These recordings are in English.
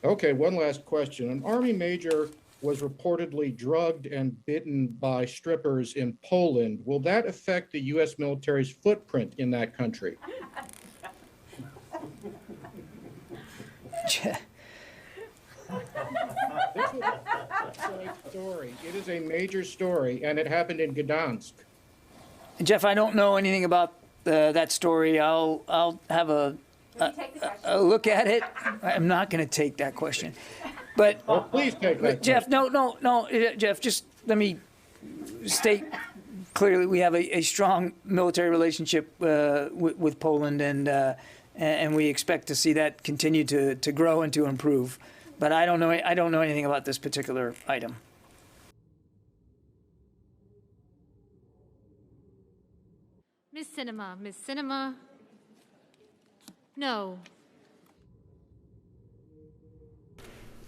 Okay, one last question. An Army major was reportedly drugged and bitten by strippers in Poland. Will that affect the U.S. military's footprint in that country? This is a side story. It is a major story, and it happened in Gdansk. Jeff, I don't know anything about that story. I'll have a look at it. I'm not going to take that question. But Well, please take that. Jeff, no, Jeff, just let me state clearly we have a strong military relationship with Poland, and we expect to see that continue to grow and to improve. But I don't know anything about this particular item. Miss Sinema. No.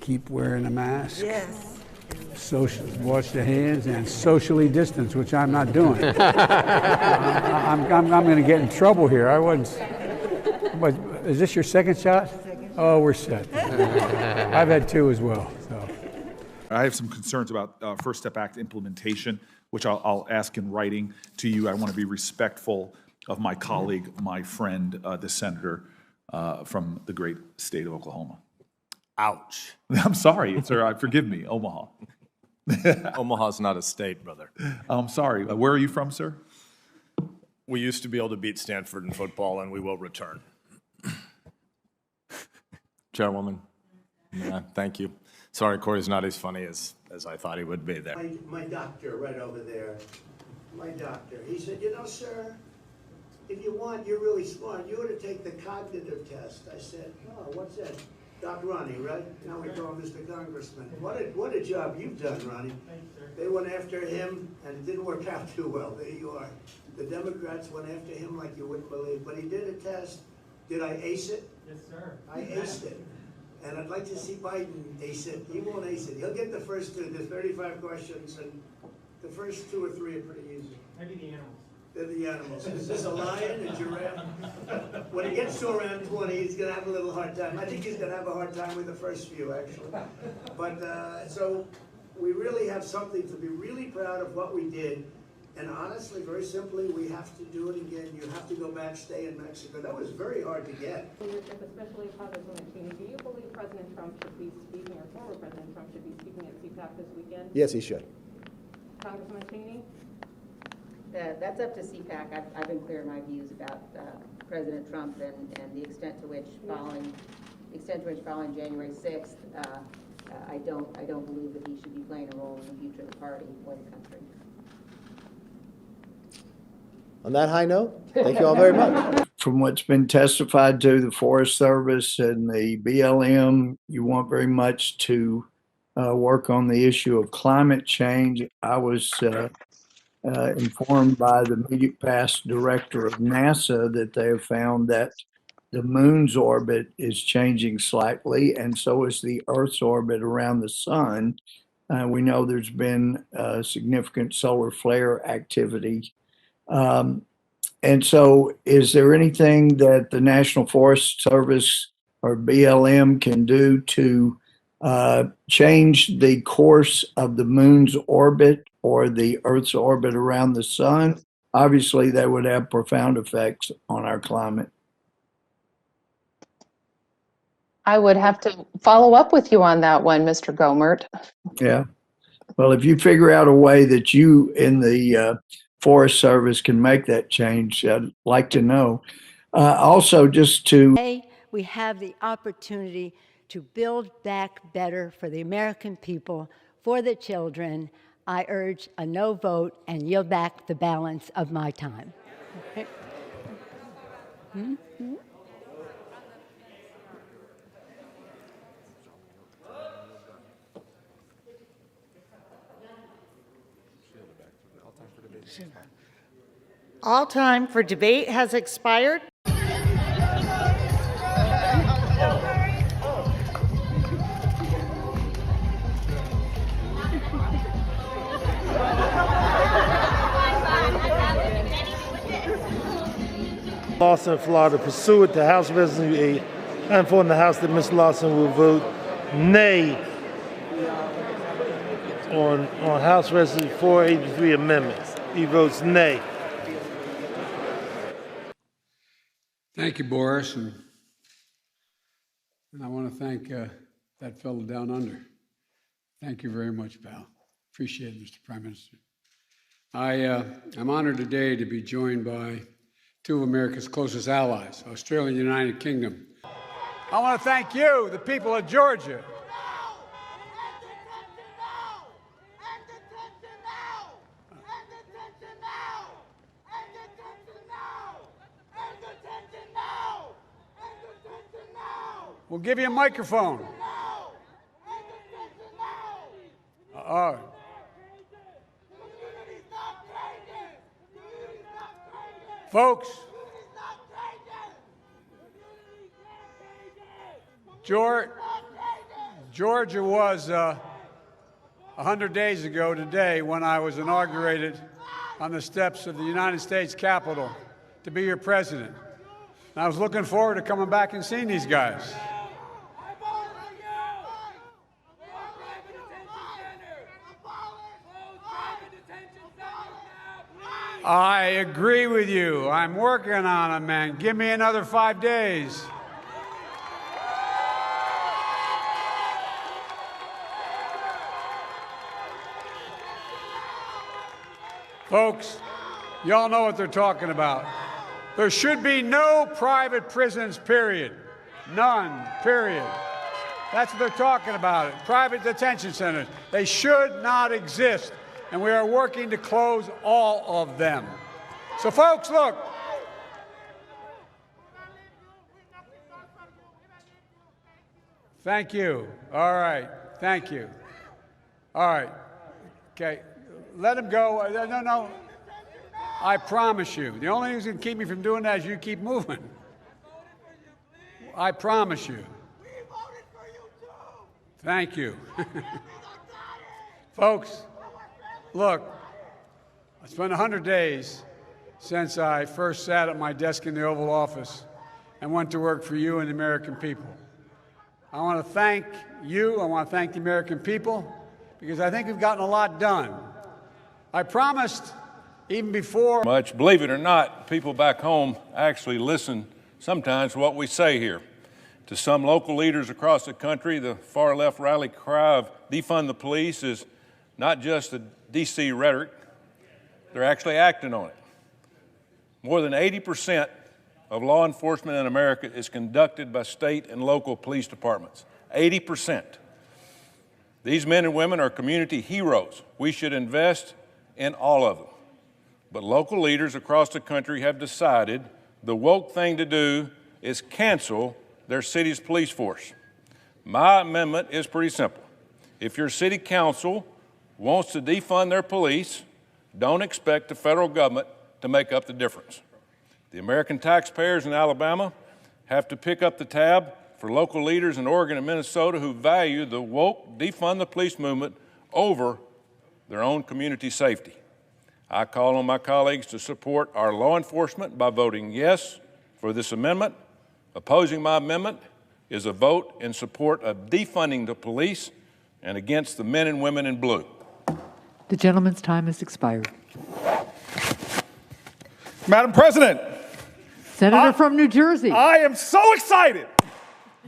Keep wearing a mask. Yes. Wash the hands and socially distance, which I'm not doing. I'm going to get in trouble here. I wasn't. But is this your second shot? Oh, we're set. I've had two as well. So. I have some concerns about First Step Act implementation, which I'll ask in writing to you. I want to be respectful of my colleague, my friend, the senator from the great state of Oklahoma. Ouch. I'm sorry, sir. Forgive me, Omaha. Omaha's not a state, brother. I'm sorry. Where are you from, sir? We used to be able to beat Stanford in football, and we will return. Chairwoman, yeah, thank you. Sorry, Corey's not as funny as I thought he would be there. My doctor right over there, my doctor, he said, you know, sir, if you want, you're really smart. You ought to take the cognitive test. I said, oh, what's that? Doc Ronnie, right? Now we call him Mr. Congressman. What a job you've done, Ronnie. They went after him, and it didn't work out too well. There you are. The Democrats went after him like you wouldn't believe. But he did a test. Did I ace it? Yes, sir. I aced it. And I'd like to see Biden ace it. He won't ace it. He'll get the first two. There's 35 questions, and the first 2 or 3 are pretty easy. Maybe the animals. They're the animals. Is this a lion, a giraffe? When he gets to around 20, he's going to have a little hard time. I think he's going to have a hard time with the first few, actually. But so we really have something to be really proud of what we did. And honestly, very simply, we have to do it again. You have to go back, stay in Mexico. That was very hard to get. Leadership, especially Congresswoman Cheney, do you believe President Trump should be speaking, or former President Trump should be speaking at CPAC this weekend? Yes, he should. Congresswoman Cheney? That's up to CPAC. I've been clear in my views about President Trump and the extent to which following January 6th, I don't believe that he should be playing a role in the future of the party or the country. On that high note, thank you all very much. From what's been testified to, the Forest Service and the BLM, you want very much to work on the issue of climate change. I was informed by the immediate past director of NASA that they have found that the moon's orbit is changing slightly, and so is the Earth's orbit around the sun. We know there's been significant solar flare activity. And so is there anything that the National Forest Service or BLM can do to change the course of the moon's orbit or the Earth's orbit around the sun? Obviously, that would have profound effects on our climate. I would have to follow up with you on that one, Mr. Gomert. Yeah. Well, if you figure out a way that you in the Forest Service can make that change, I'd like to know. Also, just to... Today, we have the opportunity to build back better for the American people, for the children. I urge a no vote and yield back the balance of my time. Okay. Mm-hmm. All time for debate has expired. Lawson, Florida, pursuant to House Resolution 8, I inform the House that Ms. Lawson will vote nay on House Resolution 483 amendment. He votes nay. Thank you, Boris, and I want to thank that fellow down under. Thank you very much, pal. Appreciate it, Mr. Prime Minister. I'm honored today to be joined by two of America's closest allies, Australia and the United Kingdom. I want to thank you, the people of Georgia. We'll give you a microphone. Folks, Georgia was 100 days ago today when I was inaugurated on the steps of the United States Capitol to be your president. And I was looking forward to coming back and seeing these guys. I agree with you. I'm working on it, man. Give me another 5 days. Folks, y'all know what they're talking about. There should be no private prisons, period. None, period. That's what they're talking about. Private detention centers. They should not exist. And we are working to close all of them. So, folks, look. Thank you. All right. Thank you. All right. Okay. Let him go. No. I promise you. The only thing that's going to keep me from doing that is you keep moving. I promise you. Thank you. Folks. Look, it's been 100 days since I first sat at my desk in the Oval Office and went to work for you and the American people. I want to thank you. I want to thank the American people because I think we've gotten a lot done. I promised even before. Much, believe it or not, people back home actually listen sometimes to what we say here. To some local leaders across the country, the far left rally cry of defund the police is not just a D.C. rhetoric, they're actually acting on it. More than 80% of law enforcement in America is conducted by state and local police departments. 80%. These men and women are community heroes. We should invest in all of them. But local leaders across the country have decided the woke thing to do is cancel their city's police force. My amendment is pretty simple. If your city council wants to defund their police, don't expect the federal government to make up the difference. The American taxpayers in Alabama have to pick up the tab for local leaders in Oregon and Minnesota who value the woke defund the police movement over their own community safety. I call on my colleagues to support our law enforcement by voting yes for this amendment. Opposing my amendment is a vote in support of defunding the police and against the men and women in blue. The gentleman's time has expired. Madam President. Senator from New Jersey. I am so excited.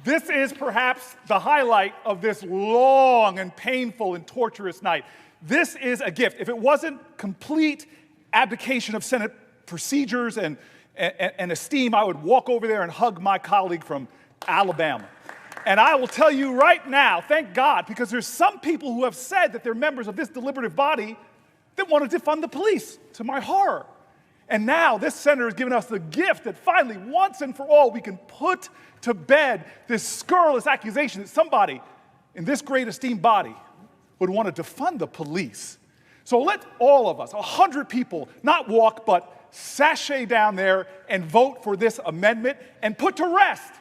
This is perhaps the highlight of this long and painful and torturous night. This is a gift. If it wasn't complete abdication of Senate procedures and esteem, I would walk over there and hug my colleague from Alabama. And I will tell you right now, thank God, because there's some people who have said that they're members of this deliberative body that want to defund the police, to my horror. And now this senator has given us the gift that finally, once and for all, we can put to bed this scurrilous accusation that somebody in this great esteemed body would want to defund the police. So let all of us, 100 people, not walk, but sashay down there and vote for this amendment and put to rest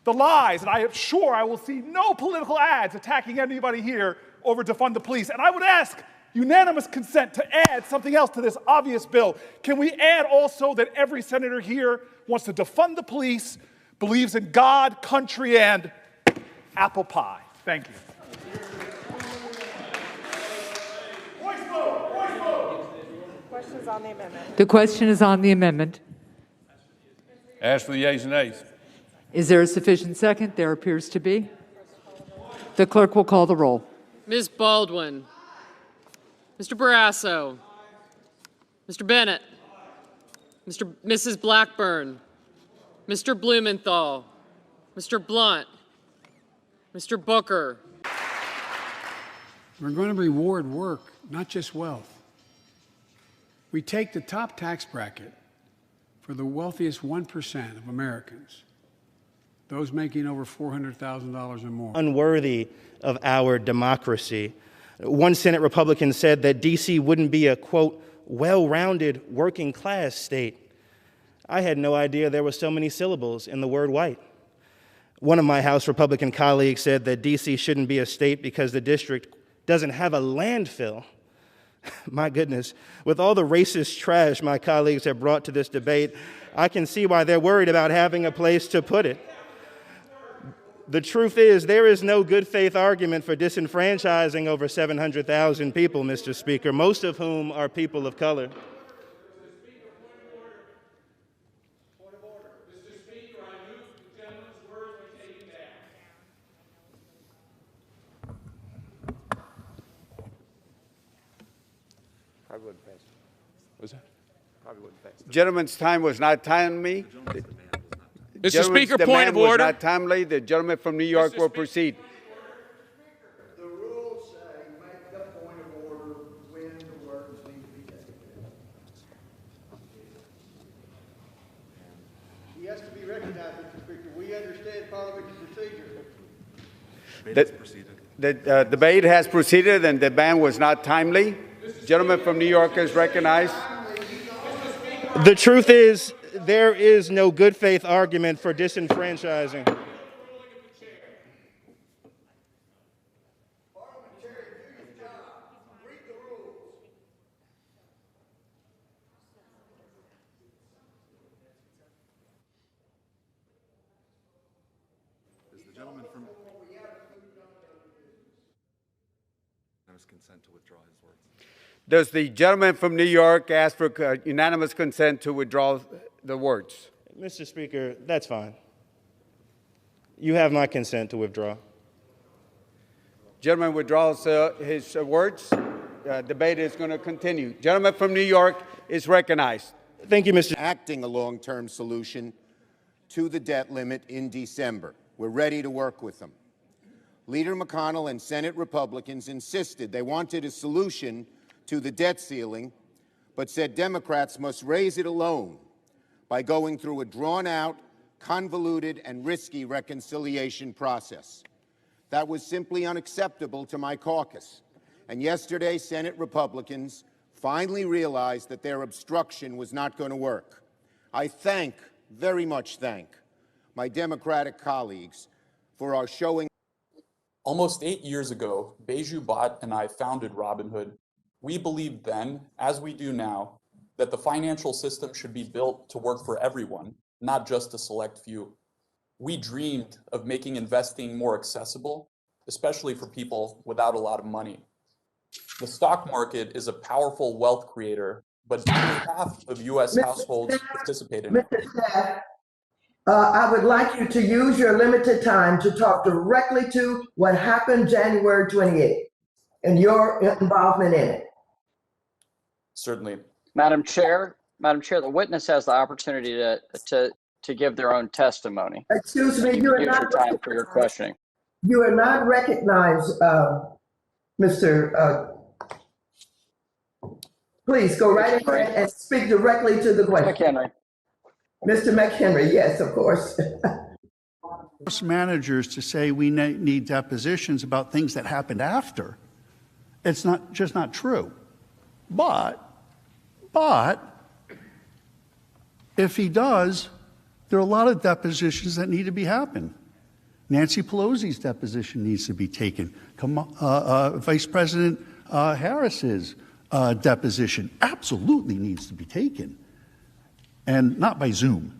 the lies. And I am sure I will see no political ads attacking anybody here over defund the police. And I would ask unanimous consent to add something else to this obvious bill. Can we add also that every senator here wants to defund the police, believes in God, country, and apple pie? Thank you. Questions on the amendment. The question is on the amendment. Ask for the yeas and nays. Is there a sufficient second? There appears to be. The clerk will call the roll. Ms. Baldwin, Mr. Barrasso, Mr. Bennett, Mrs. Blackburn, Mr. Blumenthal, Mr. Blunt, Mr. Booker. We're going to reward work, not just wealth. We take the top tax bracket for the wealthiest 1% of Americans, those making over $400,000 or more. Unworthy of our democracy. One Senate Republican said that D.C. wouldn't be a, quote, well-rounded working class state. I had no idea there were so many syllables in the word white. One of my House Republican colleagues said that D.C. shouldn't be a state because the district doesn't have a landfill. My goodness, with all the racist trash my colleagues have brought to this debate, I can see why they're worried about having a place to put it. The truth is, there is no good faith argument for disenfranchising over 700,000 people, Mr. Speaker, most of whom are people of color. Probably wouldn't pass. What's that? Probably wouldn't pass. Gentleman's time was not timely. Mr. Speaker, point of was order. not timely. The gentleman from New York will proceed. The rules say make the point of order when the words need to be taken. He has to be recognized, Mr. Speaker. We understand parliamentary procedure. The debate has proceeded and the ban was not timely. Gentleman from New York is recognized. The truth is, there is no good faith argument for disenfranchising. Does the gentleman from consent to withdraw his words? Does the gentleman from New York ask for unanimous consent to withdraw the words? Mr. Speaker, that's fine. You have my consent to withdraw. Gentleman withdraws his words. Debate is going to continue. Gentleman from New York is recognized. Thank you, Mr. Acting a long-term solution to the debt limit in December. We're ready to work with them. Leader McConnell and Senate Republicans insisted they wanted a solution to the debt ceiling, but said Democrats must raise it alone by going through a drawn-out, convoluted, and risky reconciliation process. That was simply unacceptable to my caucus. And yesterday, Senate Republicans finally realized that their obstruction was not going to work. I very much thank, my Democratic colleagues for our showing. Almost 8 years ago, Beju Bhatt and I founded Robinhood. We believed then, as we do now, that the financial system should be built to work for everyone, not just a select few. We dreamed of making investing more accessible, especially for people without a lot of money. The stock market is a powerful wealth creator, but only half of U.S. households participate in it. Mr. Staff, I would like you to use your limited time to talk directly to what happened January 28th and your involvement in it. Certainly. Madam Chair, the witness has the opportunity to give their own testimony. Excuse me, you are not your time for your questioning. You are not recognized, Mr. Please go right ahead and speak directly to the question. McHenry. Mr. McHenry, yes, of course. Managers to say we need depositions about things that happened after. It's not true. But if he does, there are a lot of depositions that need to be happened. Nancy Pelosi's deposition needs to be taken. Vice President Harris's deposition absolutely needs to be taken, and not by Zoom.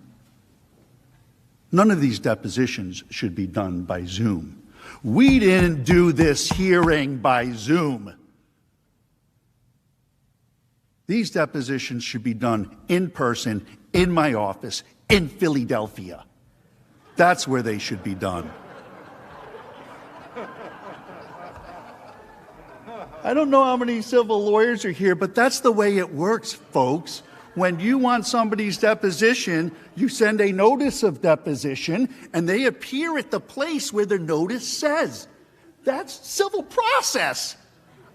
None of these depositions should be done by Zoom. We didn't do this hearing by Zoom. These depositions should be done in person, in my office, in Philadelphia. That's where they should be done. I don't know how many civil lawyers are here, but that's the way it works, folks. When you want somebody's deposition, you send a notice of deposition, and they appear at the place where the notice says. That's civil process.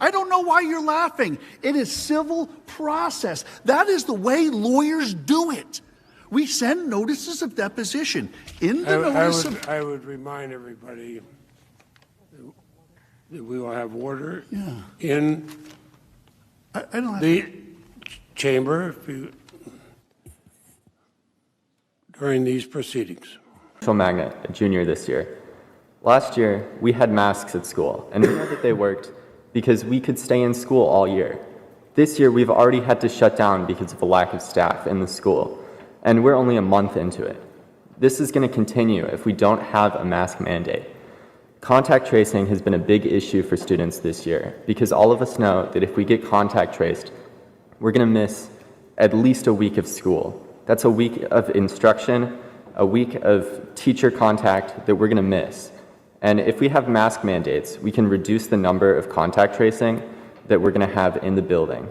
I don't know why you're laughing. It is civil process. That is the way lawyers do it. We send notices of deposition. In the notice of... I would remind everybody that we will have order in I don't have the chamber during these proceedings. Magnet, a junior this year. Last year, we had masks at school, and we know that they worked because we could stay in school all year. This year, we've already had to shut down because of a lack of staff in the school, and we're only a month into it. This is going to continue if we don't have a mask mandate. Contact tracing has been a big issue for students this year because all of us know that if we get contact traced, we're going to miss at least a week of school. That's a week of instruction, a week of teacher contact that we're going to miss. And if we have mask mandates, we can reduce the number of contact tracing that we're going to have in the building.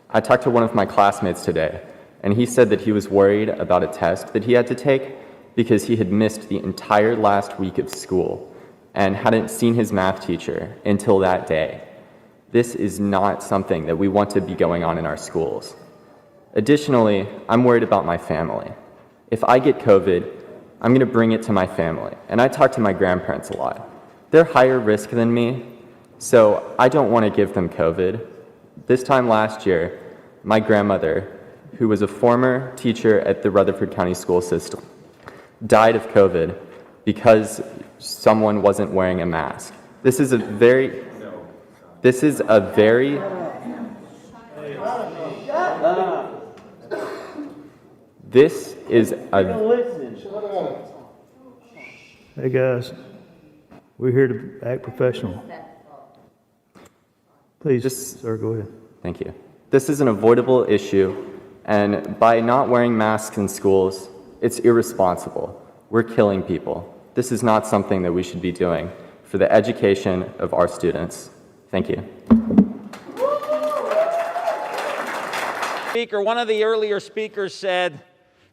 I talked to one of my classmates today, and he said that he was worried about a test that he had to take because he had missed the entire last week of school and hadn't seen his math teacher until that day. This is not something that we want to be going on in our schools. Additionally, I'm worried about my family. If I get COVID, I'm going to bring it to my family. And I talk to my grandparents a lot. They're higher risk than me, so I don't want to give them COVID. This time last year, my grandmother, who was a former teacher at the Rutherford County School System, died of COVID because someone wasn't wearing a mask. This is a very Hey guys, we're here to act professional. Please, sir, go ahead. Thank you. This is an avoidable issue, and by not wearing masks in schools, it's irresponsible. We're killing people. This is not something that we should be doing for the education of our students. Thank you. Speaker, one of the earlier speakers said,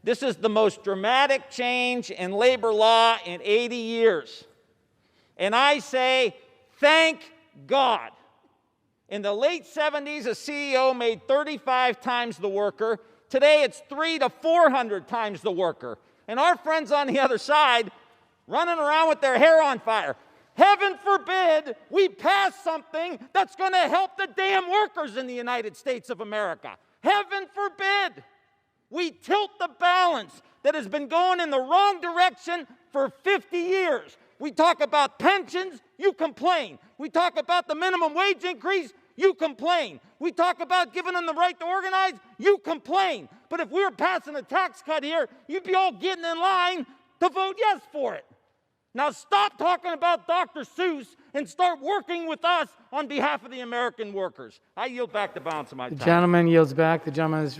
this is the most dramatic change in labor law in 80 years. And I say, thank God. In the late 70s, a CEO made 35 times the worker. Today, it's 300 to 400 times the worker. And our friends on the other side running around with their hair on fire. Heaven forbid we pass something that's going to help the damn workers in the United States of America. Heaven forbid we tilt the balance that has been going in the wrong direction for 50 years. We talk about pensions, you complain. We talk about the minimum wage increase, you complain. We talk about giving them the right to organize, you complain. But if we were passing a tax cut here, you'd be all getting in line to vote yes for it. Now stop talking about Dr. Seuss and start working with us on behalf of the American workers. I yield back the balance of my time. The gentleman yields back. The gentleman is